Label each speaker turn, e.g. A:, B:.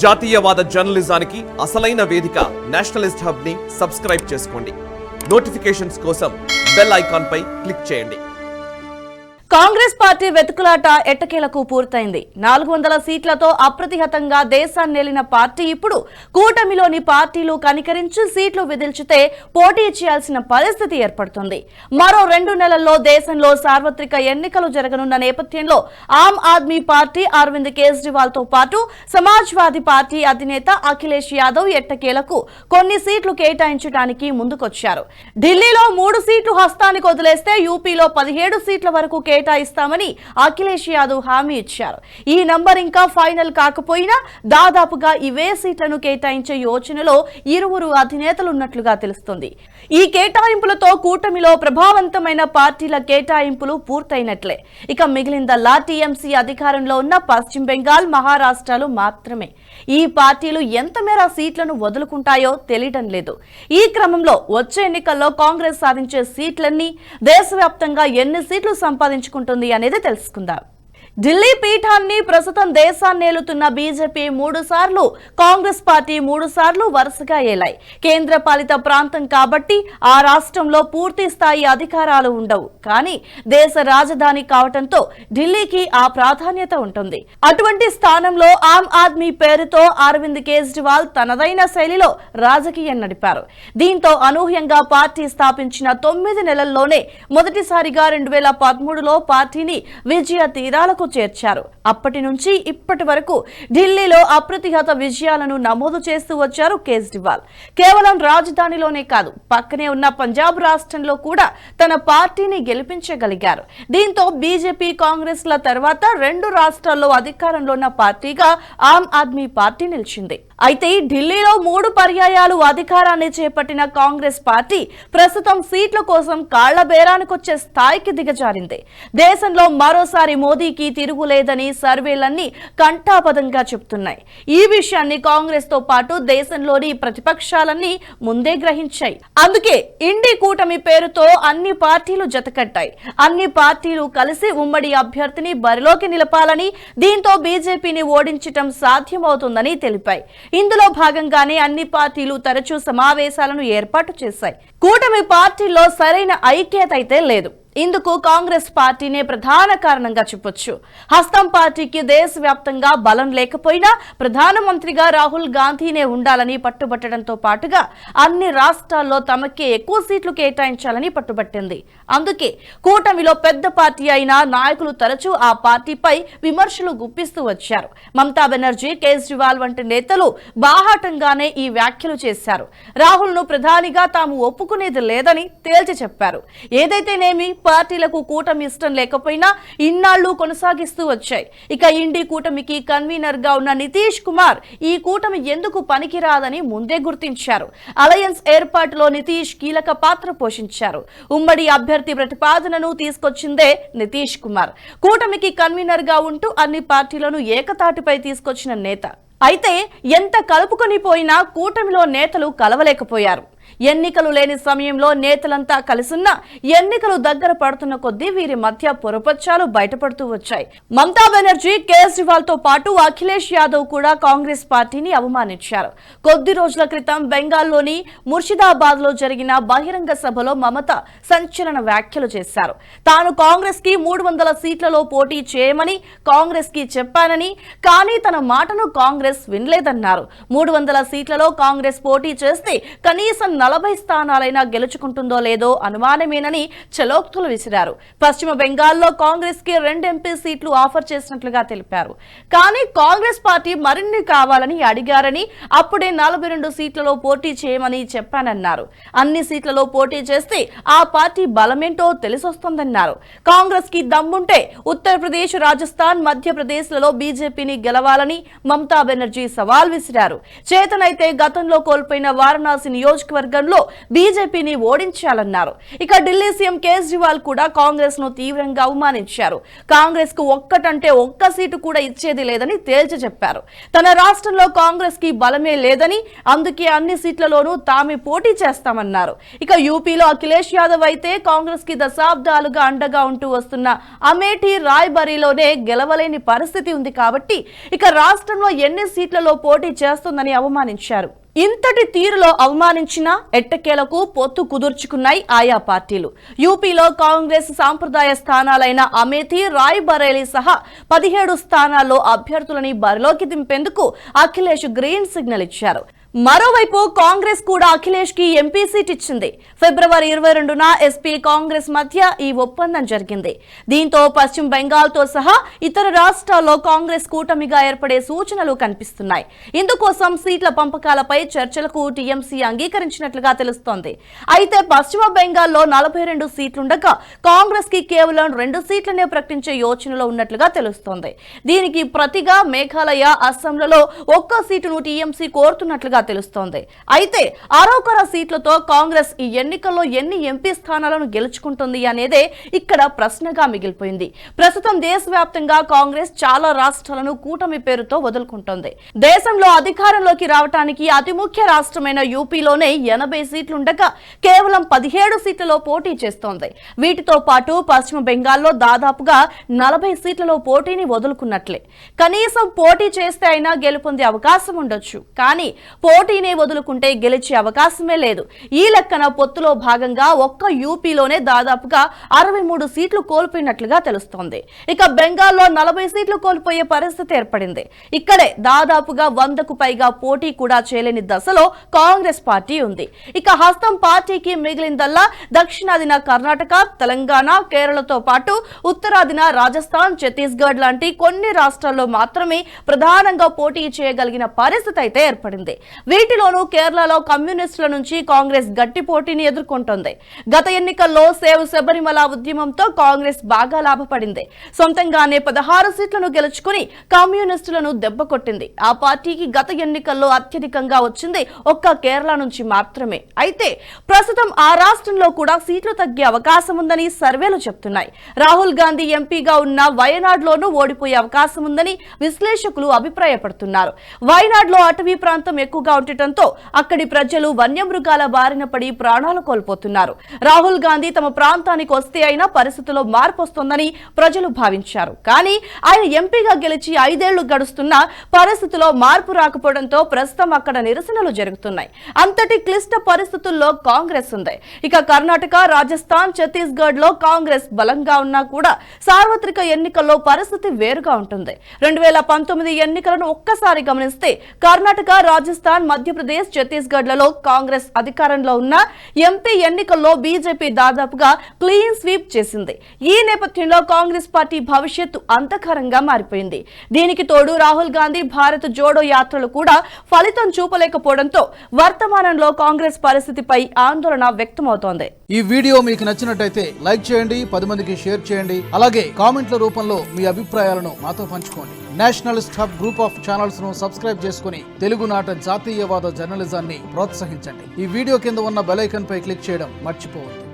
A: జాతీయవాద జర్నలిజానికి అసలైన వేదిక నేషనలిస్ట్ హబ్ ని సబ్స్క్రైబ్ చేసుకోండి. నోటిఫికేషన్స్ కోసం బెల్ ఐకాన్ పై క్లిక్ చేయండి.
B: కాంగ్రెస్ పార్టీ వెతుకులాట ఎట్టకేలకు పూర్తయింది. 400 సీట్లతో అప్రతిహతంగా దేశాన్ని ఏలిన పార్టీ ఇప్పుడు కూటమిలోని పార్టీలు కనికరించి సీట్లు విదిల్చితే పోటీ చేయాల్సిన పరిస్థితి ఏర్పడుతుంది. మరో 2 నెలల్లో దేశంలో సార్వత్రిక ఎన్నికలు జరగనున్న నేపథ్యంలో ఆమ్ ఆద్మీ పార్టీ అరవింద్ కేజ్రీవాల్ తో పాటు సమాజ్వాదీ పార్టీ అధినేత అఖిలేష్ యాదవ్ ఎట్టకేలకు కొన్ని సీట్లు కేటాయించడానికి ముందుకొచ్చారు. ఢిల్లీలో 3 సీట్లు హస్తానికి వదిలేస్తే యూపీలో 17 సీట్ల వరకు కేటాయిస్తామని అఖిలేష్ యాదవ్ హామీ ఇచ్చారు. ఈ నంబర్ ఇంకా ఫైనల్ కాకపోయినా దాదాపుగా ఇవే సీట్లను కేటాయించే యోచనలో ఇరువురు అధినేతలున్నట్లుగా తెలుస్తుంది. ఈ కేటాయింపులతో కూటమిలో ప్రభావవంతమైన పార్టీల కేటాయింపులు పూర్తయినట్లే. ఇక మిగిలిందల్లా టీఎంసీ అధికారంలో ఉన్న పశ్చిమ బెంగాల్, మహారాష్ట్రలు మాత్రమే. ఈ పార్టీలు ఎంత మేర సీట్లను వదులుకుంటాయో తెలియడం లేదు. ఈ క్రమంలో వచ్చే ఎన్నికల్లో కాంగ్రెస్ సాధించే సీట్లన్నీ, దేశవ్యాప్తంగా ఎన్ని సీట్లు సంపాదించుకుంటుంది అనేది తెలుసుకుందాం. ఢిల్లీ పీఠాన్ని ప్రస్తుతం దేశాన్ని ఏలుతున్న బీజేపీ 3 సార్లు, కాంగ్రెస్ పార్టీ 3 సార్లు వరుసగా ఏలాయి. కేంద్ర పాలిత ప్రాంతం కాబట్టి ఆ రాష్ట్రంలో పూర్తి స్థాయి అధికారాలు ఉండవు. కానీ దేశ రాజధాని కావటంతో ఢిల్లీకి ఆ ప్రాధాన్యత ఉంటుంది. అటువంటి స్థానంలో ఆమ్ ఆద్మీ పేరుతో అరవింద్ కేజ్రీవాల్ తనదైన శైలిలో రాజకీయం నడిపారు. దీంతో అనూహ్యంగా పార్టీ స్థాపించిన 9 నెలల్లోనే మొదటిసారిగా 2013లో పార్టీని విజయ తీరాలకు చేర్చారు. అప్పటి నుంచి ఇప్పటి వరకు ఢిల్లీలో అప్రతిహత విజయాలను నమోదు చేస్తూ వచ్చారు కేజ్రీవాల్. కేవలం రాజధానిలోనే కాదు, పక్కనే ఉన్న పంజాబ్ రాష్ట్రంలో కూడా తన పార్టీని గెలిపించగలిగారు. దీంతో బీజేపీ, కాంగ్రెస్ల తర్వాత 2 రాష్ట్రాల్లో అధికారంలో ఉన్న పార్టీగా ఆమ్ ఆద్మీ పార్టీ నిలిచింది. అయితే ఢిల్లీలో 3 పర్యాయాలు అధికారాన్ని చేపట్టిన కాంగ్రెస్ పార్టీ ప్రస్తుతం సీట్ల కోసం కాళ్ల బేరానికొచ్చే స్థాయికి దిగజారింది. దేశంలో మరోసారి మోదీకి తిరుగులేదని సర్వేలన్నీ కంఠాపదంగా చెబుతున్నాయి. ఈ విషయాన్ని కాంగ్రెస్ తో పాటు దేశంలోని ప్రతిపక్షాలన్నీ ముందే గ్రహించాయి. అందుకే ఇండి కూటమి పేరుతో అన్ని పార్టీలు జతకట్టాయి. అన్ని పార్టీలు కలిసి ఉమ్మడి అభ్యర్థిని బరిలోకి నిలపాలని, దీంతో బీజేపీని ఓడించటం సాధ్యమవుతుందని తెలిపాయి. ఇందులో భాగంగానే అన్ని పార్టీలు తరచూ సమావేశాలను ఏర్పాటు చేశాయి. కూటమి పార్టీల్లో సరైన ఐక్యత అయితే లేదు. ఇందుకు కాంగ్రెస్ పార్టీనే ప్రధాన కారణంగా చెప్పొచ్చు. హస్తం పార్టీకి దేశవ్యాప్తంగా బలం లేకపోయినా ప్రధానమంత్రిగా రాహుల్ గాంధీనే ఉండాలని పట్టుబట్టడంతో పాటుగా అన్ని రాష్ట్రాల్లో తమకే ఎక్కువ సీట్లు కేటాయించాలని పట్టుబట్టింది. అందుకే కూటమిలో పెద్ద పార్టీ అయిన నాయకులు తరచూ ఆ పార్టీపై విమర్శలు గుప్పిస్తూ వచ్చారు. మమతా బెనర్జీ, కేజ్రీవాల్ వంటి నేతలు బాహాటంగానే ఈ వ్యాఖ్యలు చేశారు. రాహుల్ ను ప్రధానిగా తాము ఒప్పుకునేది లేదని తేల్చి చెప్పారు. ఏదైతేనేమి పార్టీలకు కూటమి ఇష్టం లేకపోయినా ఇన్నాళ్లు కొనసాగిస్తూ వచ్చాయి. ఇక ఇండి కూటమికి కన్వీనర్ గా ఉన్న నితీష్ కుమార్ ఈ కూటమి ఎందుకు పనికిరాదని ముందే గుర్తించారు. అలయన్స్ ఏర్పాటులో నితీష్ కీలక పాత్ర పోషించారు. ఉమ్మడి అభ్యర్థి ప్రతిపాదనను తీసుకొచ్చిందే నితీష్ కుమార్. కూటమికి కన్వీనర్ గా ఉంటూ అన్ని పార్టీలను ఏకతాటిపై తీసుకొచ్చిన నేత. అయితే ఎంత కలుపుకొని పోయినా కూటమిలో నేతలు కలవలేకపోయారు. ఎన్నికలు లేని సమయంలో నేతలంతా కలిసున్నా ఎన్నికలు దగ్గర పడుతున్న కొద్దీ వీరి మధ్య పొరపచ్చాలు బయటపడుతూ వచ్చాయి. మమతా బెనర్జీ, కేజ్రీవాల్ తో పాటు అఖిలేష్ యాదవ్ కూడా కాంగ్రెస్ పార్టీని అవమానించారు. కొద్ది రోజుల క్రితం బెంగాల్లోని ముర్షిదాబాద్ లో జరిగిన బహిరంగ సభలో మమత సంచలన వ్యాఖ్యలు చేశారు. తాను కాంగ్రెస్ కి 300 సీట్లలో పోటీ చేయమని కాంగ్రెస్ కి చెప్పానని, కానీ తన మాటను కాంగ్రెస్ వినలేదన్నారు. 300 సీట్లలో కాంగ్రెస్ పోటీ చేస్తే కనీసం 40 స్థానాలైనా గెలుచుకుంటుందో లేదో అనుమానమేనని చలోక్తులు విసిరారు. పశ్చిమ బెంగాల్లో కాంగ్రెస్ కి 2 ఎంపీ సీట్లు ఆఫర్ చేసినట్లుగా తెలిపారు. కానీ కాంగ్రెస్ పార్టీ మరిన్ని కావాలని అడిగారని, అప్పుడే 42 సీట్లలో పోటీ చేయమని చెప్పానన్నారు. అన్ని సీట్లలో పోటీ చేస్తే ఆ పార్టీ బలమేంటో తెలిసొస్తుందన్నారు. కాంగ్రెస్ కి దమ్ముంటే ఉత్తరప్రదేశ్, రాజస్థాన్, మధ్యప్రదేశ్లలో బీజేపీని గెలవాలని మమతా బెనర్జీ సవాల్ విసిరారు. చేతనైతే గతంలో కోల్పోయిన వారణాసి నియోజకవర్గం నియోజకవర్గంలో బీజేపీని ఓడించాలన్నారు. ఇక ఢిల్లీ సీఎం కేజ్రీవాల్ కూడా కాంగ్రెస్ ను తీవ్రంగా అవమానించారు. కాంగ్రెస్ కు ఒక్కటంటే ఒక్క సీటు కూడా ఇచ్చేది లేదని తేల్చి చెప్పారు. తన రాష్ట్రంలో కాంగ్రెస్ కి బలమే లేదని, అందుకే అన్ని సీట్లలోనూ తామే పోటీ చేస్తామన్నారు. ఇక యూపీలో అఖిలేష్ యాదవ్ అయితే కాంగ్రెస్ కి దశాబ్దాలుగా అండగా ఉంటూ వస్తున్న అమేఠీ రాయ్బరీలోనే గెలవలేని పరిస్థితి ఉంది కాబట్టి ఇక రాష్ట్రంలో ఎన్ని సీట్లలో పోటీ చేస్తుందని అవమానించారు. ఇంతటి తీరులో అవమానించిన ఎట్టకేలకు పొత్తు కుదుర్చుకున్నాయి ఆయా పార్టీలు. యూపీలో కాంగ్రెస్ సాంప్రదాయ స్థానాలైన అమేథీ, రాయ్బరేలీ సహా 17 స్థానాల్లో అభ్యర్థులని బరిలోకి దింపేందుకు అఖిలేష్ గ్రీన్ సిగ్నల్ ఇచ్చారు. మరోవైపు కాంగ్రెస్ కూడా అఖిలేష్ కి ఎంపీ సీట్ ఇచ్చింది. ఫిబ్రవరి 22న ఎస్పీ కాంగ్రెస్ మధ్య ఈ ఒప్పందం జరిగింది. దీంతో పశ్చిమ బెంగాల్ తో సహా ఇతర రాష్ట్రాల్లో కాంగ్రెస్ కూటమిగా ఏర్పడే సూచనలు కనిపిస్తున్నాయి. ఇందుకోసం సీట్ల పంపకాలపై చర్చలకు టీఎంసీ అంగీకరించినట్లుగా తెలుస్తోంది. అయితే పశ్చిమ బెంగాల్లో 42 సీట్లుండగా కాంగ్రెస్ కి కేవలం 2 సీట్లనే ప్రకటించే యోచనలో ఉన్నట్లుగా తెలుస్తోంది. దీనికి ప్రతిగా మేఘాలయ, అస్సాంలలో ఒక్క సీటును టీఎంసీ కోరుతున్నట్లుగా తెలుస్తోంది. అయితే అరొకర సీట్లతో కాంగ్రెస్ ఈ ఎన్నికల్లో ఎన్ని ఎంపీ స్థానాలను గెలుచుకుంటుంది అనేదే ఇక్కడ ప్రశ్నగా మిగిలిపోయింది. ప్రస్తుతం దేశవ్యాప్తంగా కాంగ్రెస్ చాలా రాష్ట్రాలను కూటమి పేరుతో వదులుకుంటోంది. దేశంలో అధికారంలోకి రావడానికి అతి ముఖ్య రాష్ట్రమైన యూపీలోనే 80 సీట్లుండగా కేవలం 17 సీట్లలో పోటీ చేస్తోంది. వీటితో పాటు పశ్చిమ బెంగాల్లో దాదాపుగా 40 సీట్లలో పోటీని వదులుకున్నట్లే. కనీసం పోటీ చేస్తే అయినా గెలుపొందే అవకాశం ఉండొచ్చు, కానీ పోటీనే వదులుకుంటే గెలిచే అవకాశమే లేదు. ఈ లెక్కన పొత్తులో భాగంగా ఒక్క యూపీలోనే దాదాపుగా 63 సీట్లు కోల్పోయినట్లుగా తెలుస్తోంది. ఇక బెంగాల్లో 40 సీట్లు కోల్పోయే పరిస్థితి ఏర్పడింది. ఇక్కడే దాదాపుగా 100కు పైగా పోటీ కూడా చేయలేని దశలో కాంగ్రెస్ పార్టీ ఉంది. ఇక హస్తం పార్టీకి మిగిలిందల్లా దక్షిణాదిన కర్ణాటక, తెలంగాణ, కేరళతో పాటు ఉత్తరాదిన రాజస్థాన్, ఛత్తీస్గఢ్ లాంటి కొన్ని రాష్ట్రాల్లో మాత్రమే ప్రధానంగా పోటీ చేయగలిగిన పరిస్థితి అయితే ఏర్పడింది. వీటిలోనూ కేరళలో కమ్యూనిస్టుల నుంచి కాంగ్రెస్ గట్టి పోటీని ఎదుర్కొంటోంది. గత ఎన్నికల్లో సేవ్ శబరిమల ఉద్యమంతో కాంగ్రెస్ బాగా లాభపడింది. సొంతంగానే 16 సీట్లను గెలుచుకుని కమ్యూనిస్టులను దెబ్బకొట్టింది. ఆ పార్టీకి గత ఎన్నికల్లో అత్యధికంగా వచ్చింది ఒక్క కేరళ నుంచి మాత్రమే. అయితే ప్రస్తుతం ఆ రాష్ట్రంలో కూడా సీట్లు తగ్గే అవకాశం ఉందని సర్వేలు చెప్తున్నాయి. రాహుల్ గాంధీ ఎంపీగా ఉన్న వయనాడ్లోనూ ఓడిపోయే అవకాశం ఉందని విశ్లేషకులు అభిప్రాయపడుతున్నారు. వయనాడ్లో అటవీ ప్రాంతం ఎక్కువగా ఉండటంతో అక్కడి ప్రజలు వన్యమృగాల బారిన పడి ప్రాణాలు కోల్పోతున్నారు. రాహుల్ గాంధీ తమ ప్రాంతానికి వస్తే అయినా పరిస్థితుల్లో మార్పు వస్తుందని ప్రజలు భావించారు. కానీ ఆయన ఎంపీగా గెలిచి 5 ఏళ్లు గడుస్తున్నా పరిస్థితుల్లో మార్పు రాకపోవడంతో ప్రస్తుతం అక్కడ నిరసనలు జరుగుతున్నాయి. అంతటి క్లిష్ట పరిస్థితుల్లో కాంగ్రెస్ ఉంది. ఇక కర్ణాటక, రాజస్థాన్, ఛత్తీస్గఢ్ లో కాంగ్రెస్ బలంగా ఉన్నా కూడా సార్వత్రిక ఎన్నికల్లో పరిస్థితి వేరుగా ఉంటుంది. 2019 ఎన్నికలను ఒక్కసారి గమనిస్తే కర్ణాటక, రాజస్థాన్, మధ్యప్రదేశ్, ఛత్తీస్గఢ్లలో కాంగ్రెస్ అధికారంలో ఉన్న ఎంపీ ఎన్నికల్లో బీజేపీ దాదాపుగా క్లీన్ స్వీప్ చేసింది. ఈ నేపథ్యంలో కాంగ్రెస్ పార్టీ భవిష్యత్తు అంధకారంగా మారిపోయింది. దీనికి తోడు రాహుల్ గాంధీ భారత్ జోడో యాత్రలు కూడా ఫలితం చూపలేకపోవడంతో వర్తమానంలో కాంగ్రెస్ పరిస్థితిపై ఆందోళన వ్యక్తమవుతోంది.
C: ఈ వీడియో మీకు నచ్చినట్టయితే లైక్ చేయండి, 10 మందికి షేర్ చేయండి. అలాగే కామెంట్ల రూపంలో మీ అభిప్రాయాలను మాతో పంచుకోండి. Nationalist hub group of channels ను సబ్స్క్రైబ్ చేసుకుని తెలుగునాట జాతీయవాద జర్నలిజాన్ని ప్రోత్సహించండి. ఈ వీడియో కింద ఉన్న బెల్ ఐకాన్ పై క్లిక్ చేయడం మర్చిపోవద్దు.